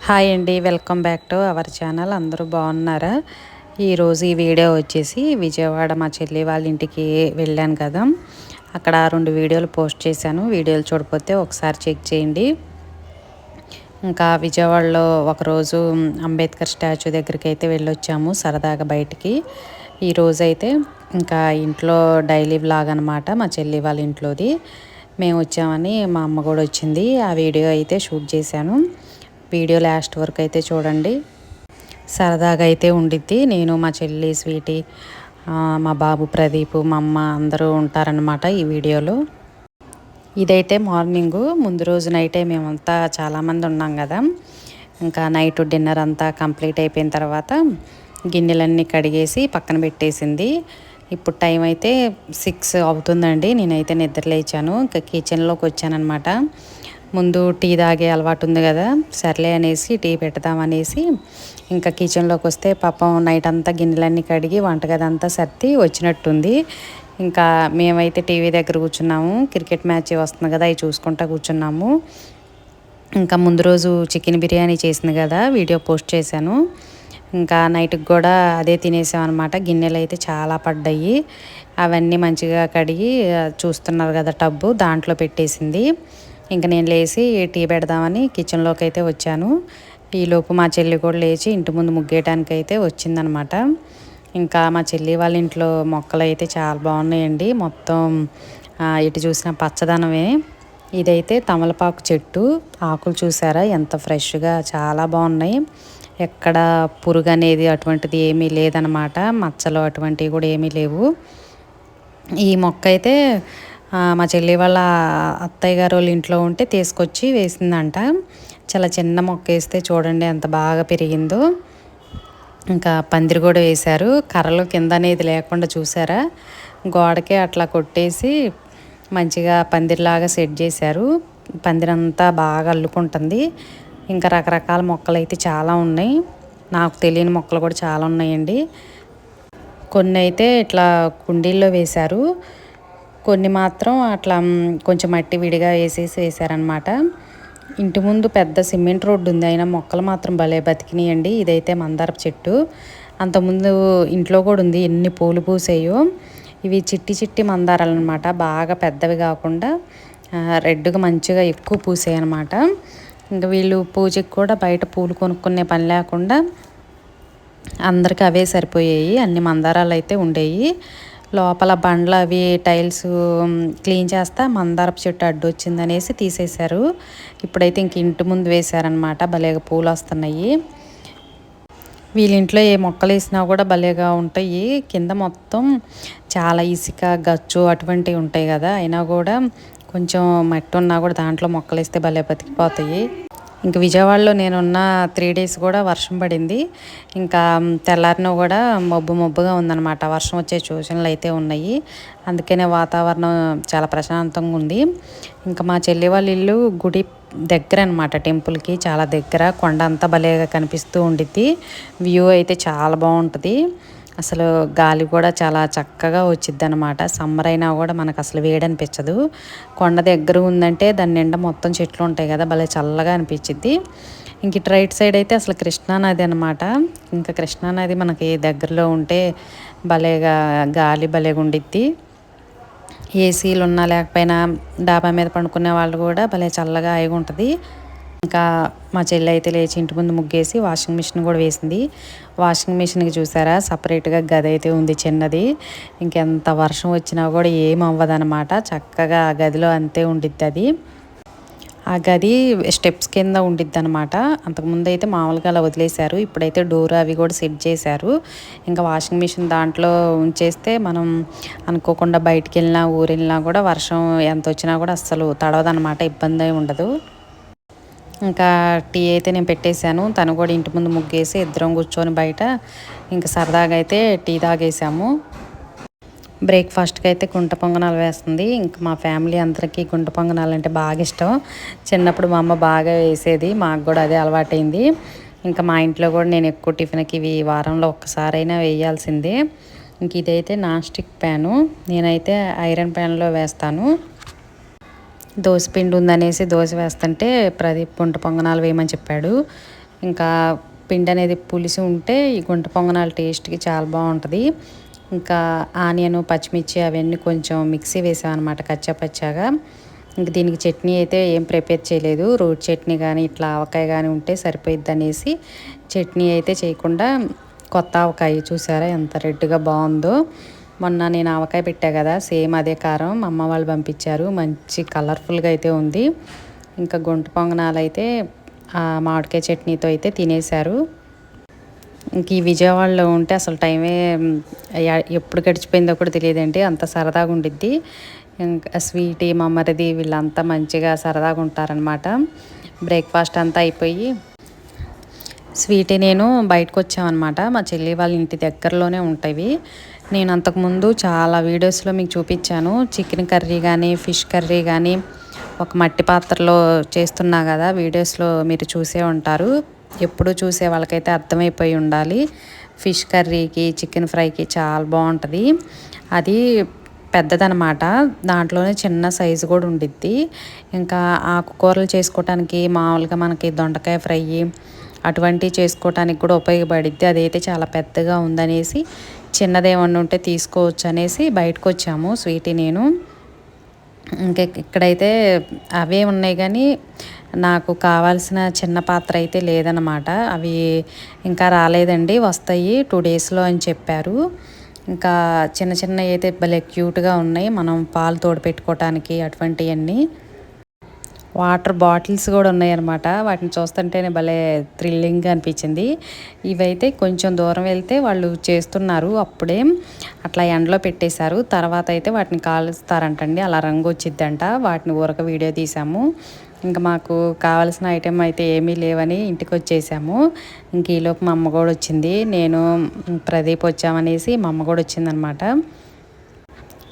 Hi అండి, welcome back to our channel. అందరూ బాగున్నారా? ఈరోజు ఈ వీడియో వచ్చేసి విజయవాడ మా చెల్లి వాళ్ళ ఇంటికి వెళ్ళాను కదా, అక్కడ 2 వీడియోలు పోస్ట్ చేశాను. వీడియోలు చూడకపోతే ఒకసారి చెక్ చేయండి. ఇంకా విజయవాడలో ఒకరోజు అంబేద్కర్ స్టాచ్యూ దగ్గరికి అయితే వెళ్ళొచ్చాము సరదాగా బయటికి. ఈరోజైతే ఇంకా ఇంట్లో డైలీ వ్లాగ్ అనమాట, మా చెల్లి వాళ్ళ ఇంట్లోది. మేము వచ్చామని మా అమ్మ కూడా వచ్చింది. ఆ వీడియో అయితే షూట్ చేశాను. వీడియో లాస్ట్ వరకు అయితే చూడండి, సరదాగా అయితే ఉండిద్ది. నేను, మా చెల్లి స్వీటీ, మా బాబు ప్రదీప్, మా అమ్మ అందరూ ఉంటారనమాట ఈ వీడియోలో. ఇదైతే మార్నింగు, ముందు రోజు నైటే మేమంతా చాలామంది ఉన్నాం కదా. ఇంకా నైట్ డిన్నర్ అంతా కంప్లీట్ అయిపోయిన తర్వాత గిన్నెలన్నీ కడిగేసి పక్కన పెట్టేసింది. ఇప్పుడు టైం అయితే 6 అవుతుందండి. నేనైతే నిద్ర లేచాను. ఇంకా కిచెన్లోకి వచ్చానమాట. ముందు టీ తాగే అలవాటు ఉంది కదా, సర్లే అనేసి టీ పెడదామనేసి ఇంకా కిచెన్లోకి వస్తే పాపం నైట్ అంతా గిన్నెలన్నీ కడిగి వంటగది అంతా సర్ది వచ్చినట్టుంది. ఇంకా మేమైతే టీవీ దగ్గర కూర్చున్నాము. క్రికెట్ మ్యాచ్ వస్తుంది కదా, అవి చూసుకుంటా కూర్చున్నాము. ఇంకా ముందు రోజు చికెన్ బిర్యానీ చేసింది కదా, వీడియో పోస్ట్ చేశాను. ఇంకా నైట్కి కూడా అదే తినేసాం అనమాట. గిన్నెలు అయితే చాలా పడ్డాయి. అవన్నీ మంచిగా కడిగి చూస్తున్నారు కదా టబ్బు, దాంట్లో పెట్టేసింది. ఇంకా నేను లేచి టీ పెడదామని కిచెన్లోకి అయితే వచ్చాను. ఈలోపు మా చెల్లి కూడా లేచి ఇంటి ముందు ముగ్గేయడానికి అయితే వచ్చిందనమాట. ఇంకా మా చెల్లి వాళ్ళ ఇంట్లో మొక్కలు అయితే చాలా బాగున్నాయండి. మొత్తం ఇటు చూసిన పచ్చదనమే. ఇదైతే తమలపాకు చెట్టు. ఆకులు చూసారా ఎంత ఫ్రెష్గా, చాలా బాగున్నాయి. ఎక్కడ పురుగు అనేది అటువంటిది ఏమీ లేదనమాట. మచ్చలు అటువంటివి కూడా ఏమీ లేవు. ఈ మొక్క అయితే మా చెల్లి వాళ్ళ అత్తయ్య గారు వాళ్ళ ఇంట్లో ఉంటే తీసుకొచ్చి వేసిందంట. చాలా చిన్న మొక్క వేస్తే చూడండి ఎంత బాగా పెరిగిందో. ఇంకా పందిరి కూడా వేశారు. కర్రలు కింద అనేది లేకుండా చూసారా, గోడకే అట్లా కొట్టేసి మంచిగా పందిరిలాగా సెట్ చేశారు. పందిరంతా బాగా అల్లుకుంటుంది. ఇంకా రకరకాల మొక్కలు అయితే చాలా ఉన్నాయి. నాకు తెలియని మొక్కలు కూడా చాలా ఉన్నాయండి. కొన్ని అయితే ఇట్లా కుండీల్లో వేశారు, కొన్ని మాత్రం అట్లా కొంచెం మట్టి విడిగా వేశారనమాట. ఇంటి ముందు పెద్ద సిమెంట్ రోడ్డు ఉంది, అయినా మొక్కలు మాత్రం భలే బతికినాయండి. ఇదైతే మందారపు చెట్టు. అంతకుముందు ఇంట్లో కూడా ఉంది, ఎన్ని పూలు పూసాయో. ఇవి చిట్టి చిట్టి మందారాలు అనమాట, బాగా పెద్దవి కాకుండా రెడ్గా మంచిగా ఎక్కువ పూసాయి అనమాట. ఇంకా వీళ్ళు పూజకి కూడా బయట పూలు కొనుక్కునే పని లేకుండా అందరికీ అవే సరిపోయాయి. అన్ని మందారాలు అయితే ఉండేవి. లోపల బండ్లు అవి టైల్స్ క్లీన్ చేస్తా మందారపు చెట్టు అడ్డు వచ్చిందనేసి తీసేశారు. ఇప్పుడైతే ఇంక ఇంటి ముందు వేశారనమాట. భలేగా పూలు వస్తున్నాయి. వీళ్ళింట్లో ఏ మొక్కలు వేసినా కూడా భలేగా ఉంటాయి. కింద మొత్తం చాలా ఇసుక, గచ్చు అటువంటివి ఉంటాయి కదా, అయినా కూడా కొంచెం మట్టి ఉన్నా కూడా దాంట్లో మొక్కలు వేస్తే భలే బతికిపోతాయి. ఇంక విజయవాడలో నేనున్న 3 days కూడా వర్షం పడింది. ఇంకా తెల్లారిన కూడా మబ్బుగా ఉందన్నమాట. వర్షం వచ్చే సూచనలు అయితే ఉన్నాయి. అందుకనే వాతావరణం చాలా ప్రశాంతంగా ఉంది. ఇంకా మా చెల్లి వాళ్ళ ఇల్లు గుడి దగ్గర అనమాట, టెంపుల్కి చాలా దగ్గర. కొండ అంతా భలేగా కనిపిస్తూ ఉండిద్ది. వ్యూ అయితే చాలా బాగుంటుంది. అసలు గాలి కూడా చాలా చక్కగా వచ్చిద్ది అనమాట. సమ్మర్ అయినా కూడా మనకు అసలు వేడనిపించదు. కొండ దగ్గర ఉందంటే దాని నిండా మొత్తం చెట్లు ఉంటాయి కదా, భలే చల్లగా అనిపించిద్ది. ఇంక ఇటు రైట్ సైడ్ అయితే అసలు కృష్ణానది అనమాట. ఇంకా కృష్ణానది మనకి దగ్గరలో ఉంటే భలేగా గాలి భలేగా ఉండిద్ది. ఏసీలు ఉన్నా లేకపోయినా డాబా మీద పండుకునే వాళ్ళు కూడా భలే చల్లగా హాయిగా ఉంటుంది. ఇంకా మా చెల్లి అయితే లేచి ఇంటి ముందు ముగ్గేసి వాషింగ్ మిషన్ కూడా వేసింది. వాషింగ్ మిషన్కి చూసారా సపరేట్గా గది అయితే ఉంది చిన్నది. ఇంకెంత వర్షం వచ్చినా కూడా ఏం అవ్వదనమాట. చక్కగా ఆ గదిలో అంతే ఉండిద్ది అది. ఆ గది స్టెప్స్ కింద ఉండిద్ది అనమాట. అంతకుముందు అయితే మామూలుగా అలా వదిలేశారు. ఇప్పుడైతే డోర్ అవి కూడా సెట్ చేశారు. ఇంకా వాషింగ్ మిషన్ దాంట్లో ఉంచేస్తే మనం అనుకోకుండా బయటికి వెళ్ళినా ఊరు వెళ్ళినా కూడా వర్షం ఎంత వచ్చినా కూడా అస్సలు తడవదనమాట, ఇబ్బంది ఉండదు. ఇంకా టీ అయితే నేను పెట్టేశాను. తను కూడా ఇంటి ముందు ముగ్గేసి ఇద్దరం కూర్చొని బయట ఇంకా సరదాగా అయితే టీ తాగేసాము. బ్రేక్ఫాస్ట్కి అయితే గుంట పొంగనాలు వేస్తుంది. ఇంకా మా ఫ్యామిలీ అందరికీ గుంట పొంగనాలు అంటే బాగా ఇష్టం. చిన్నప్పుడు మా అమ్మ బాగా వేసేది, మాకు కూడా అదే అలవాటైంది. ఇంకా మా ఇంట్లో కూడా నేను ఎక్కువ టిఫిన్కి ఇవి వారంలో ఒక్కసారైనా వేయాల్సిందే. ఇంక ఇదైతే నాన్ స్టిక్ ప్యాను, నేనైతే ఐరన్ ప్యాన్లో వేస్తాను. దోశ పిండి ఉందనేసి దోశ వేస్తుంటే ప్రదీప్ గుంట పొంగనాలు వేయమని చెప్పాడు. ఇంకా పిండి అనేది పులిసి ఉంటే ఈ గుంట పొంగనాలు టేస్ట్కి చాలా బాగుంటుంది. ఇంకా ఆనియన్, పచ్చిమిర్చి అవన్నీ కొంచెం మిక్సీ వేసామన్నమాట కచ్చాపచ్చాగా. ఇంక దీనికి చట్నీ అయితే ఏం ప్రిపేర్ చేయలేదు. రోటి చట్నీ కానీ ఇట్లా ఆవకాయ కానీ ఉంటే సరిపోయిద్ది అనేసి చట్నీ అయితే చేయకుండా కొత్త ఆవకాయ చూసారా ఎంత రెడ్గా బాగుందో. మొన్న నేను ఆవకాయ పెట్టా కదా, సేమ్ అదే కారం మా అమ్మ వాళ్ళు పంపించారు. మంచి కలర్ఫుల్గా అయితే ఉంది. ఇంకా గుంట పొంగనాలు అయితే ఆ మామిడికాయ చట్నీతో అయితే తినేశారు. ఇంక ఈ విజయవాడలో ఉంటే అసలు టైమే ఎప్పుడు గడిచిపోయిందో కూడా తెలియదండి, అంత సరదాగా ఉండిద్ది. ఇంకా స్వీటీ, మా మరిది వీళ్ళంతా మంచిగా సరదాగా ఉంటారనమాట. బ్రేక్ఫాస్ట్ అంతా అయిపోయి స్వీటీ నేను బయటకు వచ్చామన్నమాట. మా చెల్లి వాళ్ళ ఇంటి దగ్గరలోనే ఉంటాయి. నేను అంతకుముందు చాలా వీడియోస్లో మీకు చూపించాను. చికెన్ కర్రీ కానీ ఫిష్ కర్రీ కానీ ఒక మట్టి పాత్రలో చేస్తున్నా కదా, వీడియోస్లో మీరు చూసే ఉంటారు. ఎప్పుడు చూసే వాళ్ళకైతే అర్థమైపోయి ఉండాలి. ఫిష్ కర్రీకి చికెన్ ఫ్రైకి చాలా బాగుంటుంది. అది పెద్దదనమాట, దాంట్లోనే చిన్న సైజు కూడా ఉండిద్ది. ఇంకా ఆకుకూరలు చేసుకోవటానికి మామూలుగా మనకి దొండకాయ ఫ్రై అటువంటివి చేసుకోవటానికి కూడా ఉపయోగపడిద్ది. అదైతే చాలా పెద్దగా ఉందనేసి చిన్నదేమన్నా ఉంటే తీసుకోవచ్చు అనేసి బయటకు వచ్చాము స్వీటీ నేను. ఇంకా ఇక్కడైతే అవే ఉన్నాయి కానీ నాకు కావాల్సిన చిన్న పాత్ర అయితే లేదన్నమాట. అవి ఇంకా రాలేదండి, వస్తాయి 2 డేస్లో అని చెప్పారు. ఇంకా చిన్న చిన్న అయితే భలే క్యూట్గా ఉన్నాయి, మనం పాలు తోడు పెట్టుకోవటానికి అటువంటివన్నీ. వాటర్ బాటిల్స్ కూడా ఉన్నాయన్నమాట. వాటిని చూస్తుంటేనే భలే థ్రిల్లింగ్గా అనిపించింది. ఇవైతే కొంచెం దూరం వెళ్తే వాళ్ళు చేస్తున్నారు, అప్పుడే అట్లా ఎండలో పెట్టేశారు. తర్వాత అయితే వాటిని కాలుస్తారంటండి, అలా రంగు వచ్చిద్దంట. వాటిని ఊరక వీడియో తీసాము. ఇంకా మాకు కావాల్సిన ఐటెం అయితే ఏమీ లేవని ఇంటికి వచ్చేసాము. ఇంక ఈలోపు మా అమ్మ కూడా వచ్చింది. నేను ప్రదీప్ వచ్చామనేసి మా అమ్మ కూడా వచ్చిందనమాట.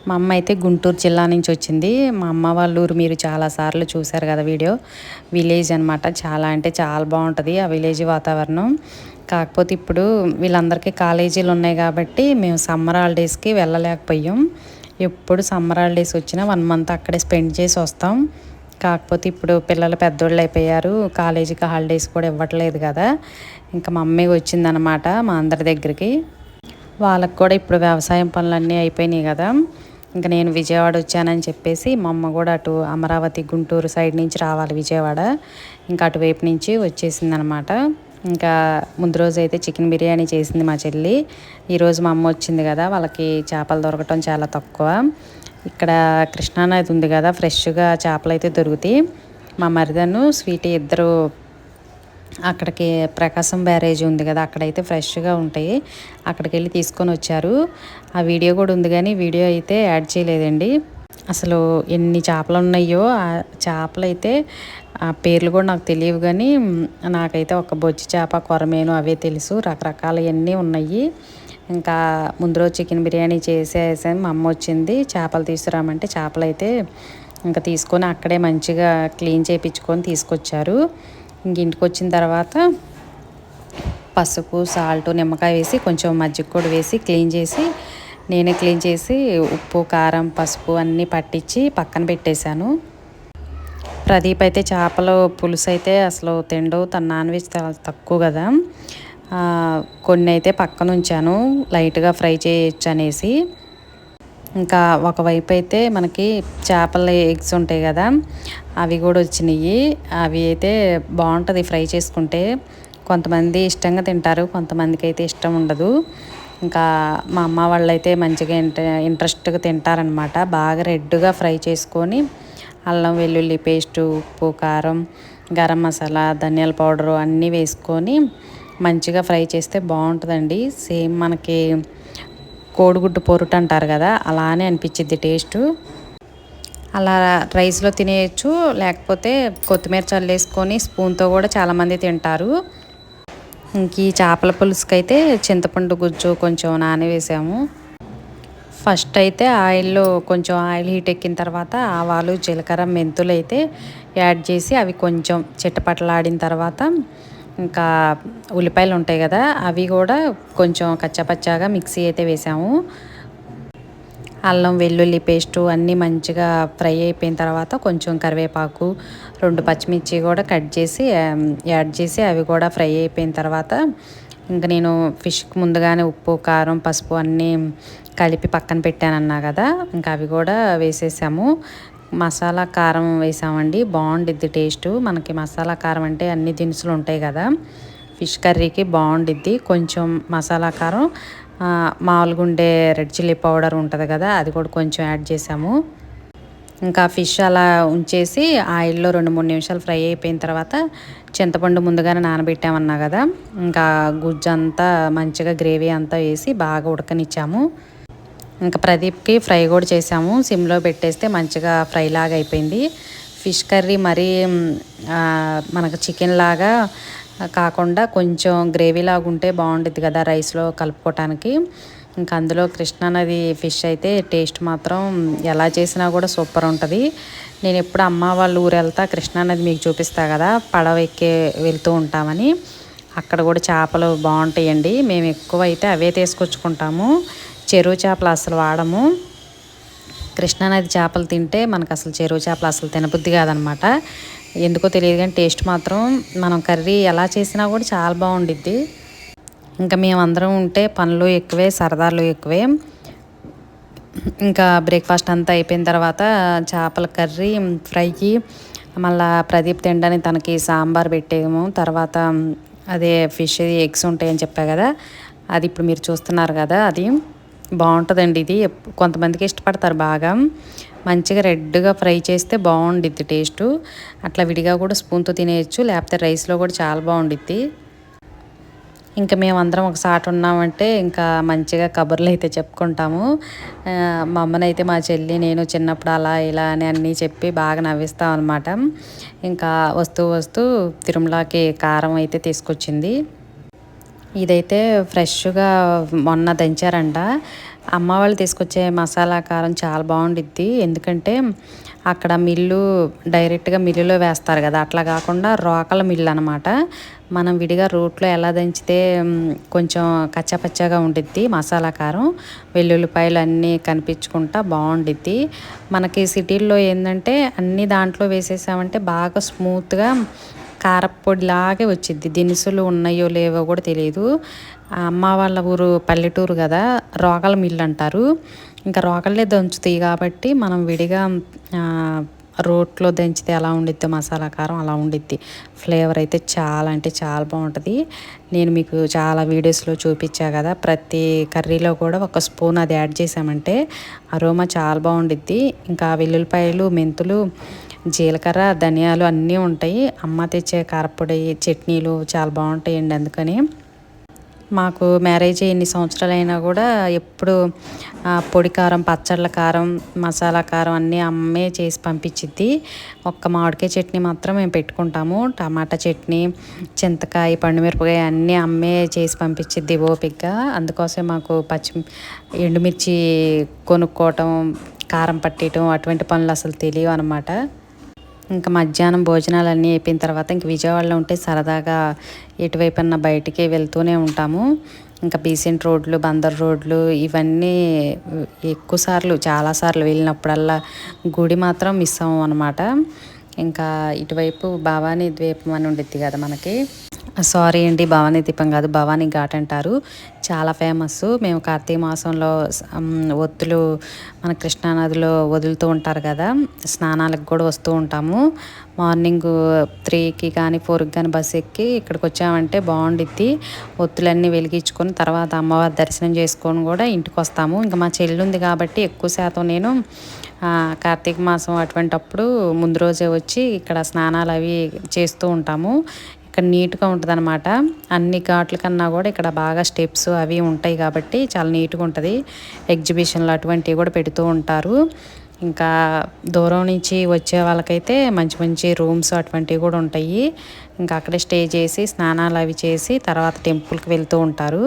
మా అమ్మ అయితే గుంటూరు జిల్లా నుంచి వచ్చింది. మా అమ్మ వాళ్ళ ఊరు మీరు చాలాసార్లు చూశారు కదా వీడియో. విలేజ్ అనమాట, చాలా అంటే చాలా బాగుంటుంది ఆ విలేజ్ వాతావరణం. కాకపోతే ఇప్పుడు వీళ్ళందరికీ కాలేజీలు ఉన్నాయి కాబట్టి మేము సమ్మర్ హాలిడేస్కి వెళ్ళలేకపోయాం. ఎప్పుడు సమ్మర్ హాలిడేస్ వచ్చినా 1 మంత్ అక్కడే స్పెండ్ చేసి వస్తాం. కాకపోతే ఇప్పుడు పిల్లలు పెద్దోళ్ళు అయిపోయారు, కాలేజీకి హాలిడేస్ కూడా ఇవ్వట్లేదు కదా. ఇంకా మా అమ్మే వచ్చిందనమాట మా అందరి దగ్గరికి. వాళ్ళకు కూడా ఇప్పుడు వ్యవసాయం పనులన్నీ అయిపోయినాయి కదా. ఇంకా నేను విజయవాడ వచ్చానని చెప్పేసి మా అమ్మ కూడా అటు అమరావతి గుంటూరు సైడ్ నుంచి రావాలి విజయవాడ, ఇంకా అటువైపు నుంచి వచ్చేసింది అనమాట. ఇంకా ముందు రోజు అయితే చికెన్ బిర్యానీ చేసింది మా చెల్లి. ఈరోజు మా అమ్మ వచ్చింది కదా, వాళ్ళకి చేపలు దొరకటం చాలా తక్కువ. ఇక్కడ కృష్ణానది ఉంది కదా, ఫ్రెష్గా చేపలు అయితే దొరుకుతాయి. మా మరిదను స్వీటీ ఇద్దరు అక్కడికి ప్రకాశం బ్యారేజ్ ఉంది కదా, అక్కడైతే ఫ్రెష్గా ఉంటాయి, అక్కడికి వెళ్ళి తీసుకొని వచ్చారు. ఆ వీడియో కూడా ఉంది కానీ వీడియో అయితే యాడ్ చేయలేదండి. అసలు ఎన్ని చేపలు ఉన్నాయో, ఆ చేపలు అయితే ఆ పేర్లు కూడా నాకు తెలియవు కానీ నాకైతే ఒక బొచ్చి చేప, కొరమేను అవే తెలుసు. రకరకాలవన్నీ ఉన్నాయి. ఇంకా ముందు రోజు చికెన్ బిర్యానీ చేసేసాను. మా అమ్మ వచ్చింది చేపలు తీసుకురామంటే చేపలు అయితే ఇంకా తీసుకొని అక్కడే మంచిగా క్లీన్ చేయించుకొని తీసుకొచ్చారు. ఇంక ఇంటికి వచ్చిన తర్వాత పసుపు, సాల్ట్, నిమ్మకాయ వేసి కొంచెం మజ్జిగ కూడా వేసి క్లీన్ చేసి నేనే క్లీన్ చేసి ఉప్పు, కారం, పసుపు అన్నీ పట్టించి పక్కన పెట్టేశాను. ప్రదీప్ అయితే చేపలు పులుసు అయితే అసలు తిండు, తన నాన్ వెజ్ తక్కువ కదా. కొన్ని అయితే పక్కన ఉంచాను లైట్గా ఫ్రై చేయొచ్చు అనేసి. ఇంకా ఒకవైపు అయితే మనకి చేపల ఎగ్స్ ఉంటాయి కదా, అవి కూడా వచ్చినాయి. అవి అయితే బాగుంటుంది ఫ్రై చేసుకుంటే. కొంతమంది ఇష్టంగా తింటారు, కొంతమందికి అయితే ఇష్టం ఉండదు. ఇంకా మా అమ్మ వాళ్ళు అయితే మంచిగా ఇంట్రెస్ట్గా తింటారనమాట. బాగా రెడ్గా ఫ్రై చేసుకొని అల్లం వెల్లుల్లి పేస్టు, ఉప్పు, కారం, గరం మసాలా, ధనియాల పౌడరు అన్నీ వేసుకొని మంచిగా ఫ్రై చేస్తే బాగుంటుందండి. సేమ్ మనకి కోడిగుడ్డు పొరుటు అంటారు కదా, అలానే అనిపించిద్ది టేస్టు. అలా రైస్లో తినేయచ్చు, లేకపోతే కొత్తిమీర చల్లేసుకొని స్పూన్తో కూడా చాలామంది తింటారు. ఇంక ఈ చేపల పులుసుకైతే చింతపండు గుజ్జు కొంచెం నానవేసాము. ఫస్ట్ అయితే ఆయిల్లో కొంచెం ఆయిల్ హీట్ ఎక్కిన తర్వాత ఆవాలు, జీలకర్ర, మెంతులు అయితే యాడ్ చేసి అవి కొంచెం చిట్టపట్టలాడిన తర్వాత ఇంకా ఉల్లిపాయలు ఉంటాయి కదా, అవి కూడా కొంచెం కచ్చాపచ్చాగా మిక్సీ అయితే వేసాము. అల్లం వెల్లుల్లి పేస్టు అన్నీ మంచిగా ఫ్రై అయిపోయిన తర్వాత కొంచెం కరివేపాకు 2 పచ్చిమిర్చి కూడా కట్ చేసి యాడ్ చేసి అవి కూడా ఫ్రై అయిపోయిన తర్వాత ఇంకా నేను ఫిష్కి ముందుగానే ఉప్పు కారం పసుపు అన్నీ కలిపి పక్కన పెట్టానన్నా కదా, ఇంకా అవి కూడా వేసేసాము. మసాలా కారం వేసామండి, బాగుండిద్ది టేస్టు. మనకి మసాలా కారం అంటే అన్ని దినుసులు ఉంటాయి కదా, ఫిష్ కర్రీకి బాగుండిద్ది. కొంచెం మసాలా కారం మామూలుగా ఉండే రెడ్ చిల్లీ పౌడర్ ఉంటుంది కదా, అది కూడా కొంచెం యాడ్ చేసాము. ఇంకా ఫిష్ అలా ఉంచేసి ఆయిల్లో 2-3 నిమిషాలు ఫ్రై అయిపోయిన తర్వాత చింతపండు ముందుగానే నానబెట్టామన్నా కదా, ఇంకా గుజ్జు అంతా మంచిగా గ్రేవీ అంతా వేసి బాగా ఉడకనిచ్చాము. ఇంకా ప్రదీప్కి ఫ్రై కూడా చేసాము, సిమ్లో పెట్టేస్తే మంచిగా ఫ్రై లాగా అయిపోయింది. ఫిష్ కర్రీ మరీ మనకు చికెన్ లాగా కాకుండా కొంచెం గ్రేవీ లాగా ఉంటే బాగుంటుంది కదా రైస్లో కలుపుకోవటానికి. ఇంకా అందులో కృష్ణానది ఫిష్ అయితే టేస్ట్ మాత్రం ఎలా చేసినా కూడా సూపర్ ఉంటుంది. నేను ఎప్పుడు అమ్మ వాళ్ళ ఊరు వెళ్తా కృష్ణానది మీకు చూపిస్తా కదా, పడవ ఎక్కి వెళ్తూ ఉంటామని. అక్కడ కూడా చేపలు బాగుంటాయండి. మేము ఎక్కువ అయితే అవే తీసుకొచ్చుకుంటాము, చెరువు చేపలు అసలు వాడము. కృష్ణానది చేపలు తింటే మనకు అసలు చెరువు చేపలు అసలు తినబుద్ధి కాదనమాట. ఎందుకో తెలియదు కానీ టేస్ట్ మాత్రం మనం కర్రీ ఎలా చేసినా కూడా చాలా బాగుండిద్ది. ఇంకా మేమందరం ఉంటే పనులు ఎక్కువే, సరదాలు ఎక్కువే. ఇంకా బ్రేక్ఫాస్ట్ అంతా అయిపోయిన తర్వాత చేపల కర్రీ ఫ్రై, మళ్ళీ ప్రదీప్ తినడానికి తనకి సాంబార్ పెట్టేము. తర్వాత అదే ఫిష్ ఎగ్స్ ఉంటాయని చెప్పా కదా, అది ఇప్పుడు మీరు చూస్తున్నారు కదా, అది బాగుంటుందండి. ఇది కొంతమందికి ఇష్టపడతారు బాగా. మంచిగా రెడ్గా ఫ్రై చేస్తే బాగుండిద్ది టేస్టు. అట్లా విడిగా కూడా స్పూన్తో తినేయచ్చు, లేకపోతే రైస్లో కూడా చాలా బాగుండిద్ది. ఇంకా మేమందరం ఒకసారి ఉన్నామంటే ఇంకా మంచిగా కబుర్లు అయితే చెప్పుకుంటాము. మా అమ్మనైతే మా చెల్లి నేను చిన్నప్పుడు అలా ఇలా అని అన్నీ చెప్పి బాగా నవ్విస్తాం అనమాట. ఇంకా వస్తూ వస్తూ తిరుమలకి కారం అయితే తీసుకొచ్చింది. ఇదైతే ఫ్రెష్గా మొన్న దంచారంట. అమ్మ వాళ్ళు తీసుకొచ్చే మసాలా కారం చాలా బాగుండిద్ది. ఎందుకంటే అక్కడ మిల్లు డైరెక్ట్గా మిల్లులో వేస్తారు కదా, అట్లా కాకుండా రోకల మిల్లు అనమాట. మనం విడిగా రోట్లో ఎలా దంచితే కొంచెం కచ్చాపచ్చాగా ఉండిద్ది మసాలా కారం, వెల్లుల్లిపాయలు అన్నీ కనిపించుకుంటా బాగుండిద్ది. మనకి సిటీల్లో ఏంటంటే అన్నీ దాంట్లో వేసేసామంటే బాగా స్మూత్గా కారపొడిలాగే వచ్చిద్ది. దినుసులు ఉన్నాయో లేవో కూడా తెలియదు. అమ్మ వాళ్ళ ఊరు పల్లెటూరు కదా, రోకల మిల్లు అంటారు. ఇంకా రోకళ్ళే దంచుతాయి కాబట్టి మనం విడిగా రోట్లో దంచితే ఎలా ఉండిద్దో మసాలా కారం అలా ఉండిద్ది. ఫ్లేవర్ అయితే చాలా అంటే చాలా బాగుంటుంది. నేను మీకు చాలా వీడియోస్లో చూపించా కదా, ప్రతి కర్రీలో కూడా ఒక స్పూన్ అది యాడ్ చేసామంటే అరోమా చాలా బాగుండిద్ది. ఇంకా వెల్లుల్లిపాయలు, మెంతులు, జీలకర్ర, ధనియాలు అన్నీ ఉంటాయి. అమ్మ తెచ్చే కారపొడి చట్నీలు చాలా బాగుంటాయండి. అందుకని మాకు మ్యారేజ్ ఎన్ని సంవత్సరాలైనా కూడా ఎప్పుడు పొడి కారం, పచ్చళ్ళ కారం, మసాలా కారం అన్నీ అమ్మే చేసి పంపించిద్ది. ఒక్క మామిడికాయ చట్నీ మాత్రం మేము పెట్టుకుంటాము. టమాటా చట్నీ, చింతకాయ, పండుమిరపకాయ అన్నీ అమ్మే చేసి పంపించిద్ది ఓపికగా. అందుకోసం మాకు ఎండుమిర్చి కొనుక్కోవటం, కారం పట్టేయటం అటువంటి పనులు అసలు తెలియవు అనమాట. ఇంకా మధ్యాహ్నం భోజనాలు అన్నీ అయిపోయిన తర్వాత ఇంక విజయవాడలో ఉంటే సరదాగా ఎటువైపన్నా బయటికి వెళ్తూనే ఉంటాము. ఇంకా బీసెంట్ రోడ్లు, బందర్ రోడ్లు ఇవన్నీ ఎక్కువసార్లు చాలాసార్లు వెళ్ళినప్పుడల్లా గుడి మాత్రం మిస్ అవ్వం అనమాట. ఇంకా ఇటువైపు భవానీ ద్వీపం అని ఉండిద్ది కదా మనకి, సారీ అండి భవానీ దీపం కాదు, భవానీ ఘాట్ అంటారు. చాలా ఫేమస్. మేము కార్తీక మాసంలో ఒత్తులు మన కృష్ణానదిలో వదులుతూ ఉంటారు కదా, స్నానాలకు కూడా వస్తూ ఉంటాము. మార్నింగ్ 3కి కానీ 4కి కానీ బస్సు ఎక్కి ఇక్కడికి వచ్చామంటే బాగుండిద్ది. ఒత్తులన్నీ వెలిగించుకొని తర్వాత అమ్మవారి దర్శనం చేసుకొని కూడా ఇంటికి వస్తాము. ఇంకా మా చెల్లి ఉంది కాబట్టి ఎక్కువ శాతం నేను కార్తీక మాసం అటువంటప్పుడు ముందు రోజే వచ్చి ఇక్కడ స్నానాలు అవి చేస్తూ ఉంటాము. ఇక్కడ నీట్గా ఉంటుంది అనమాట. అన్ని ఘాట్ల కన్నా కూడా ఇక్కడ బాగా స్టెప్స్ అవి ఉంటాయి కాబట్టి చాలా నీట్గా ఉంటుంది. ఎగ్జిబిషన్లు అటువంటివి కూడా పెడుతూ ఉంటారు. ఇంకా దూరం నుంచి వచ్చే వాళ్ళకైతే మంచి మంచి రూమ్స్ అటువంటివి కూడా ఉంటాయి. ఇంకా అక్కడే స్టే చేసి స్నానాలు అవి చేసి తర్వాత టెంపుల్కి వెళ్తూ ఉంటారు.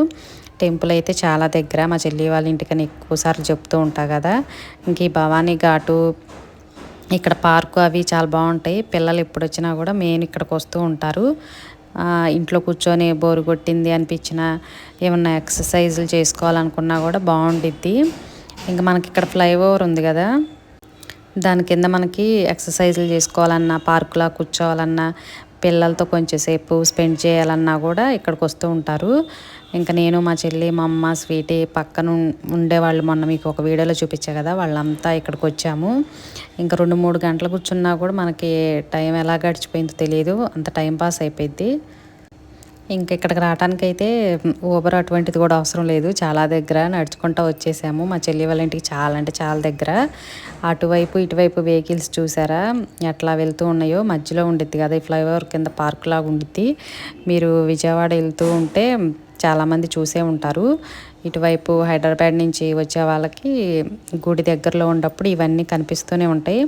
టెంపుల్ అయితే చాలా దగ్గర, మా చెల్లి వాళ్ళ ఇంటికని ఎక్కువసార్లు చెప్తూ ఉంటా కదా. ఇంక ఈ భవానీ ఘాటు, ఇక్కడ పార్కు అవి చాలా బాగుంటాయి. పిల్లలు ఎప్పుడు వచ్చినా కూడా మెయిన్ ఇక్కడికి వస్తూ ఉంటారు. ఇంట్లో కూర్చొని బోరు కొట్టింది అనిపించిన, ఏమన్నా ఎక్సర్సైజులు చేసుకోవాలనుకున్నా కూడా బాగుండిద్ది. ఇంకా మనకి ఇక్కడ ఫ్లైఓవర్ ఉంది కదా, దాని కింద మనకి ఎక్సర్సైజులు చేసుకోవాలన్నా, పార్కులా కూర్చోవాలన్నా, పిల్లలతో కొంచెం సేపు స్పెండ్ చేయాలన్నా కూడా ఇక్కడికి వస్తూ ఉంటారు. ఇంకా నేను, మా చెల్లి, మా అమ్మ, స్వీటీ పక్కన ఉండేవాళ్ళు. మొన్న మీకు ఒక వీడియోలో చూపించా కదా, వాళ్ళంతా ఇక్కడికి వచ్చాము. ఇంకా 2-3 గంటలు కూర్చున్నా కూడా మనకి టైం ఎలా గడిచిపోయిందో తెలియదు, అంత టైం పాస్ అయిపోయింది. ఇంక ఇక్కడికి రావడానికైతే ఊబర్ అటువంటిది కూడా అవసరం లేదు, చాలా దగ్గర నడుచుకుంటూ వచ్చేసాము. మా చెల్లి వాళ్ళ ఇంటికి చాలా అంటే చాలా దగ్గర. అటువైపు ఇటువైపు వెహికల్స్ చూసారా ఎట్లా వెళ్తూ ఉన్నాయో, మధ్యలో ఉండిద్ది కదా ఈ ఫ్లైఓవర్ కింద పార్క్ లాగా ఉండిద్ది. మీరు విజయవాడ వెళ్తూ ఉంటే చాలామంది చూసే ఉంటారు. ఇటువైపు హైదరాబాద్ నుంచి వచ్చే వాళ్ళకి గుడి దగ్గరలో ఉన్నప్పుడు ఇవన్నీ కనిపిస్తూనే ఉంటాయి.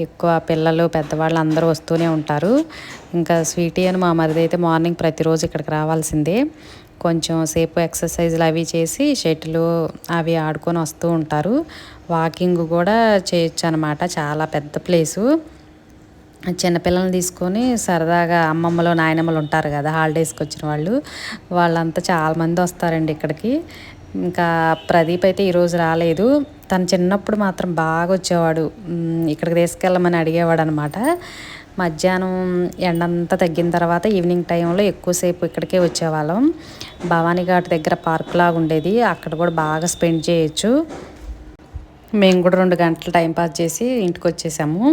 ఎక్కువ పిల్లలు, పెద్దవాళ్ళు అందరూ వస్తూనే ఉంటారు. ఇంకా స్వీటీ అని మా మరిది అయితే మార్నింగ్ ప్రతిరోజు ఇక్కడికి రావాల్సిందే. కొంచెం సేపు ఎక్సర్సైజులు అవి చేసి షటిల్ అవి ఆడుకొని వస్తూ ఉంటారు. వాకింగ్ కూడా చేయొచ్చు అనమాట, చాలా పెద్ద ప్లేసు. చిన్నపిల్లల్ని తీసుకొని సరదాగా అమ్మమ్మలు, నాయనమ్మలు ఉంటారు కదా హాలిడేస్కి వచ్చిన వాళ్ళు, వాళ్ళంతా చాలామంది వస్తారండి ఇక్కడికి. ఇంకా ప్రదీప్ అయితే ఈరోజు రాలేదు. తను చిన్నప్పుడు మాత్రం బాగా వచ్చేవాడు, ఇక్కడికి తీసుకెళ్ళమని అడిగేవాడు అనమాట. మధ్యాహ్నం ఎండంతా తగ్గిన తర్వాత ఈవినింగ్ టైంలో ఎక్కువసేపు ఇక్కడికే వచ్చేవాళ్ళం. భవానీ ఘాట్ దగ్గర పార్క్ లాగా ఉండేది, అక్కడ కూడా బాగా స్పెండ్ చేయొచ్చు. మేము కూడా 2 గంటలు టైంపాస్ చేసి ఇంటికి వచ్చేసాము.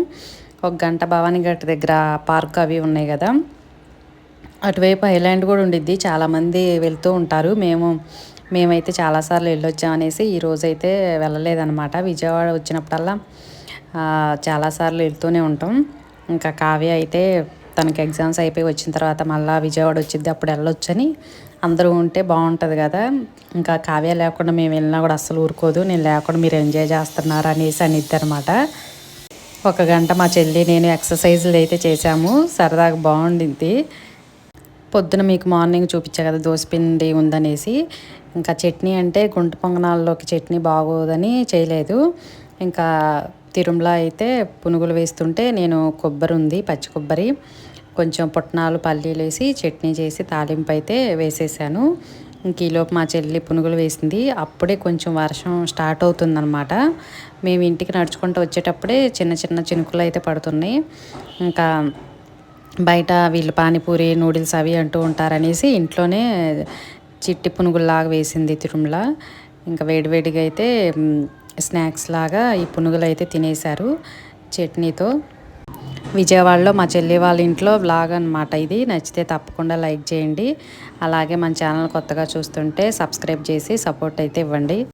1 గంట భవానీ ఘాట్ దగ్గర పార్క్ అవి ఉన్నాయి కదా, అటువైపు ఐలాండ్ కూడా ఉండిద్ది, చాలామంది వెళ్తూ ఉంటారు. మేమైతే చాలాసార్లు వెళ్ళొచ్చాం అనేసి ఈరోజైతే వెళ్ళలేదన్నమాట. విజయవాడ వచ్చినప్పుడల్లా చాలాసార్లు వెళ్తూనే ఉంటాం. ఇంకా కావ్య అయితే తనకి ఎగ్జామ్స్ అయిపోయి వచ్చిన తర్వాత మళ్ళీ విజయవాడ వచ్చిద్ది, అప్పుడు వెళ్ళొచ్చని. అందరూ ఉంటే బాగుంటుంది కదా, ఇంకా కావ్య లేకుండా మేము వెళ్ళినా కూడా అస్సలు ఊరుకోదు. నేను లేకుండా మీరు ఎంజాయ్ చేస్తున్నారు అనేసి అనిద్ది అనమాట. 1 గంట మా చెల్లి నేను ఎక్సర్సైజులు అయితే చేసాము, సరదాగా బాగుండింది. పొద్దున మీకు మార్నింగ్ చూపించా కదా దోసపిండి ఉందనేసి. ఇంకా చట్నీ అంటే గుంట పొంగనాల్లోకి చట్నీ బాగోదని చేయలేదు. ఇంకా తిరుమల అయితే పునుగులు వేస్తుంటే నేను కొబ్బరి ఉంది, పచ్చి కొబ్బరి, కొంచెం పుట్నాలు, పల్లీలు వేసి చట్నీ చేసి తాలింపు అయితే వేసేసాను. ఇంక ఈలోపు మా చెల్లి పునుగులు వేసింది. అప్పుడే కొంచెం వర్షం స్టార్ట్ అవుతుందన్నమాట. మేము ఇంటికి నడుచుకుంటూ వచ్చేటప్పుడే చిన్న చిన్న చినుకులు అయితే పడుతున్నాయి. ఇంకా బయట వీళ్ళు పానీపూరి, నూడిల్స్ అవి అంటూ ఉంటారనేసి ఇంట్లోనే చిట్టి పునుగుల్లాగా వేసింది తిరుమల. ఇంకా వేడివేడిగా అయితే స్నాక్స్ లాగా ఈ పునుగులు అయితే తినేశారు చట్నీతో. విజయవాడలో మా చెల్లి వాళ్ళ ఇంట్లో వ్లాగ్ అనమాట ఇది. నచ్చితే తప్పకుండా లైక్ చేయండి. అలాగే మన ఛానల్ కొత్తగా చూస్తుంటే సబ్స్క్రైబ్ చేసి సపోర్ట్ అయితే ఇవ్వండి.